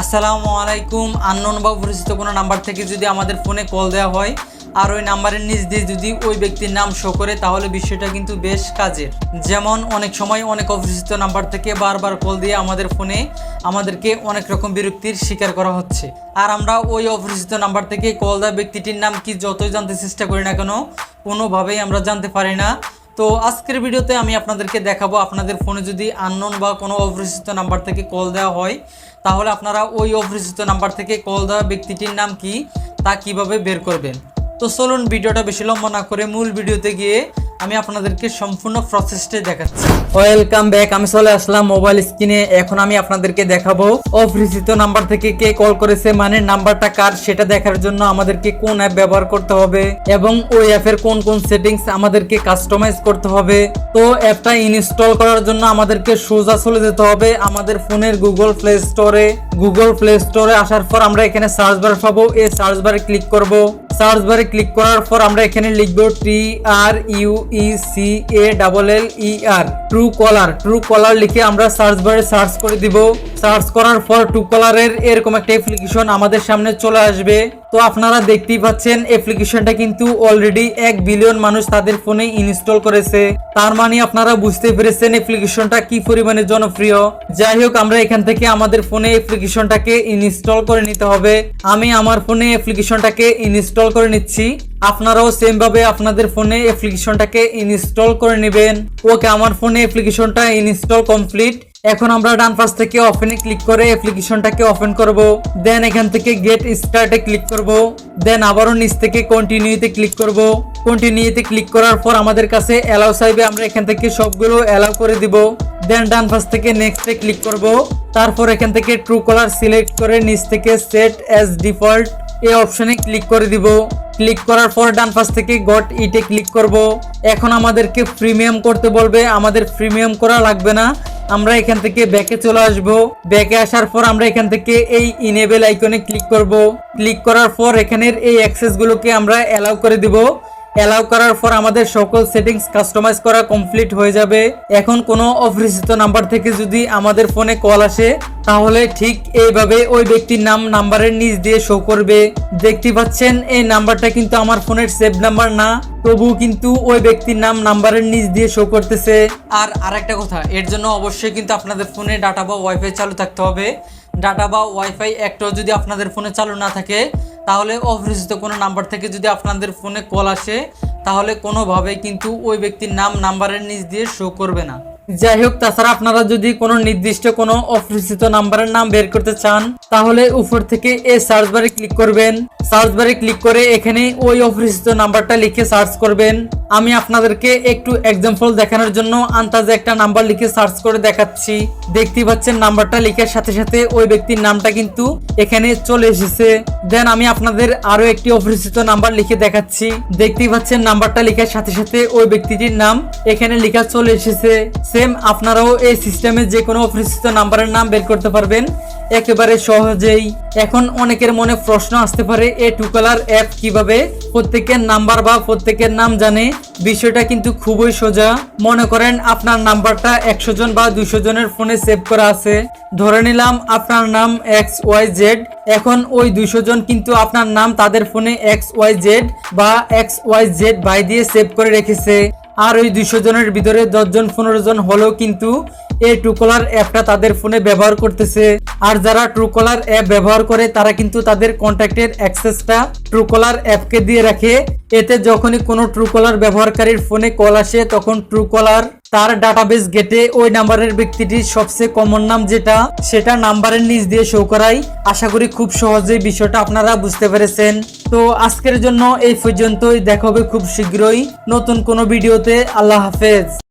আসসালামু আলাইকুম। আননোন বা পরিচিত কোনো নাম্বার থেকে যদি আমাদের ফোনে কল দেওয়া হয় আর ওই নাম্বারের নিচ দিয়ে যদি ওই ব্যক্তির নাম শো করে, তাহলে বিষয়টা কিন্তু বেশ কাজের। যেমন অনেক সময় অনেক অপরিচিত নাম্বার থেকে বারবার কল দিয়ে আমাদের ফোনে আমাদেরকে অনেক রকম বিরক্তির শিকার করা হচ্ছে, আর আমরা ওই অপরিচিত নাম্বার থেকে কল দেওয়া ব্যক্তিটির নাম কি যতই জানতে চেষ্টা করি না কেন, কোনোভাবেই আমরা জানতে পারি না। তো আজকের ভিডিওতে আমি আপনাদেরকে দেখাবো, আপনাদের ফোনে যদি আননোন বা কোনো অপরিচিত নাম্বার থেকে কল দেওয়া হয়, তাহলে আপনারা ওই অপরিচিত নাম্বার থেকে কল দেওয়া ব্যক্তিটির নাম কি তা কিভাবে বের করবেন। তো চলুন ভিডিওটা বেশি লম্বা না করে মূল ভিডিওতে গিয়ে আমি আপনাদেরকে সম্পূর্ণ প্রসেসটাই দেখাচ্ছি। Welcome back. আমি চলে আসলাম মোবাইল স্ক্রিনে। এখন আমি আপনাদেরকে দেখাবো অপরিচিত নাম্বার থেকে কে কল করেছে, মানে নাম্বারটা কার সেটা দেখার জন্য আমাদেরকে কোন অ্যাপ ব্যবহার করতে হবে এবং ওই অ্যাপের কোন কোন সেটিংস আমাদেরকে কাস্টমাইজ করতে হবে। তো অ্যাপটা ইনস্টল করার জন্য আমাদেরকে সোজা চলে যেতে হবে আমাদের ফোনের গুগল প্লে স্টোরে আসার পর আমরা এখানে সার্চ বার পাবো। এই সার্চ বারে ক্লিক করব। সার্চ বারে ক্লিক করার পর আমরা এখানে লিখবো TRUECALLER ট্রু কলার লিখে আমরা সার্চ বারে সার্চ করে দিব। সার্চ করার পর ট্রু কলারের এরকম একটা অ্যাপ্লিকেশন আমাদের সামনে চলে আসবে। তো আপনারা দেখতেই পাচ্ছেন অ্যাপ্লিকেশনটা কিন্তু অলরেডি 1 বিলিয়ন মানুষ তাদের ফোনে ইনস্টল করেছে। তার মানে আপনারা বুঝতে পেরেছেন অ্যাপ্লিকেশনটা কি পরিমাণে জনপ্রিয়। যাই হোক, আমরা এখান থেকে আমাদের ফোনে অ্যাপ্লিকেশনটাকে ইনস্টল করে নিতে হবে। আমি আমার ফোনে অ্যাপ্লিকেশনটাকে ইনস্টল করে নিচ্ছি। আপনারাও সেম ভাবে আপনাদের ফোনে অ্যাপ্লিকেশনটাকে ইনস্টল করে নেবেন। ওকে, আমার ফোনে অ্যাপ্লিকেশনটা ইনস্টল কমপ্লিট। এখন আমরা ডান পাশ থেকে ওপেনে ক্লিক করে অ্যাপ্লিকেশনটাকে ওপেন করব। দেন এখান থেকে গেট স্টার্টে ক্লিক করব। দেন আবারও নিচ থেকে কন্টিনিউতে ক্লিক করব। কন্টিনিউতে ক্লিক করার পর আমাদের কাছে অ্যালাউ চাইবে, আমরা এখান থেকে সবগুলো অ্যালাউ করে দিব। দেন ডান পাশ থেকে নেক্সটে ক্লিক করব। তারপর এখান থেকে ট্রু কলার সিলেক্ট করে নিচ থেকে সেট অ্যাজ ডিফল্ট এই অপশনে ক্লিক করে দিব। ক্লিক করার পর ডান পাশ থেকে গট ইটে ক্লিক করব। এখন আমাদেরকে প্রিমিয়াম করতে বলবে, আমাদের প্রিমিয়াম করা লাগবে না। আমরা এখান থেকে ব্যাকে চলে আসব। ব্যাকে আসার পর আমরা এখান থেকে এই ইনেবল আইকনে ক্লিক করব। ক্লিক করার পর এখানের এই অ্যাক্সেস গুলোকে আমরা অ্যালাউ করে দিব। অ্যালাউ করার পর আমাদের সকল সেটিংস কাস্টমাইজ করা কমপ্লিট হয়ে যাবে। এখন কোনো অপরিচিত নাম্বার থেকে যদি আমাদের ফোনে কল আসে, তাহলে ঠিক এইভাবে ওই ব্যক্তির নাম নাম্বারের নিচ দিয়ে শো করবে। দেখতে পাচ্ছেন এই নাম্বারটা কিন্তু আমার ফোনের সেভ নাম্বার না, তবুও কিন্তু ওই ব্যক্তির নাম নাম্বারের নিচ দিয়ে শো করতেছে। আর আরেকটা কথা, এর জন্য অবশ্যই কিন্তু আপনাদের ফোনে ডাটা বা ওয়াইফাই চালু থাকতে হবে। ডাটা বা ওয়াইফাই একটাও যদি আপনাদের ফোনে চালু না থাকে, তাহলে অপরিচিত কোনো নাম্বার থেকে যদি আপনাদের ফোনে কল আসে, তাহলে কোনোভাবেই কিন্তু ওই ব্যক্তির নাম নাম্বারের নিচ দিয়ে শো করবে না। যাই হোক, তাছাড়া আপনারা যদি কোনো নির্দিষ্ট কোনো অপরিচিত নাম্বারের নাম বের করতে চান, তাহলে উপর থেকে এই সার্চ বারে ক্লিক করবেন। সার্চ বারে ক্লিক করে এখানে ওই অপরিচিত নাম্বারটা লিখে সার্চ করবেন। আমি আপনাদেরকে একটু এক্সাম্পল দেখানোর জন্য আন্দাজে একটা নাম্বার লিখে সার্চ করে দেখাচ্ছি। দেখতে পাচ্ছেন নাম্বারটা লেখার সাথে সাথে ওই ব্যক্তির নামটা কিন্তু এখানে চলে এসেছে। দেন আমি আপনাদের আরো একটি অপরিচিত নাম্বার লিখে দেখাচ্ছি। দেখতেই পাচ্ছেন নাম্বারটা লেখার সাথে সাথে ওই ব্যক্তিটির নাম এখানে লেখা চলে এসেছে। সেম আপনারাও এই সিস্টেমে যে কোনো অপরিচিত নাম্বারের নাম বের করতে পারবেন একেবারে সহজেই। এখন অনেকের মনে প্রশ্ন আসতে পারে, এই ট্রু কলার অ্যাপ কিভাবে প্রত্যেকের নাম্বার বা প্রত্যেকের নাম জানে। বিষয়টা কিন্তু খুবই সোজা। মনে করেন আপনার নাম্বারটা 100 জন বা 200 জনের ফোনে সেভ করা আছে। ধরে নিলাম আপনার নাম XYZ। এখন ওই 200 জন কিন্তু আপনার নাম তাদের ফোনে XYZ বা XYZ বাই দিয়ে সেভ করে রেখেছে। আর ওই 200 জনের ভিতরে 10 জন 15 জন হলেও কিন্তু এই ট্রু কলার অ্যাপটা তাদের ফোনে ব্যবহার করতেছে। আর যারা ট্রু কলার অ্যাপ ব্যবহার করে তারা কিন্তু তাদের কন্ট্যাক্টের অ্যাক্সেসটা ট্রু কলার অ্যাপকে দিয়ে রাখে। এতে যখনই কোনো ট্রু কলার ব্যবহারকারীর ফোনে কল আসে, তখন ট্রু কলার তার ডাটাবেস গেটে ওই নাম্বারের ব্যক্তিটির সবচেয়ে কমন নাম যেটা, সেটা নাম্বারের নিচ দিয়ে শো করায়। আশা করি খুব সহজেই বিষয়টা আপনারা বুঝতে পেরেছেন। তো আজকের জন্য এই পর্যন্তই। দেখা হবে খুব শীঘ্রই নতুন কোনো ভিডিওতে। আল্লাহ হাফেজ।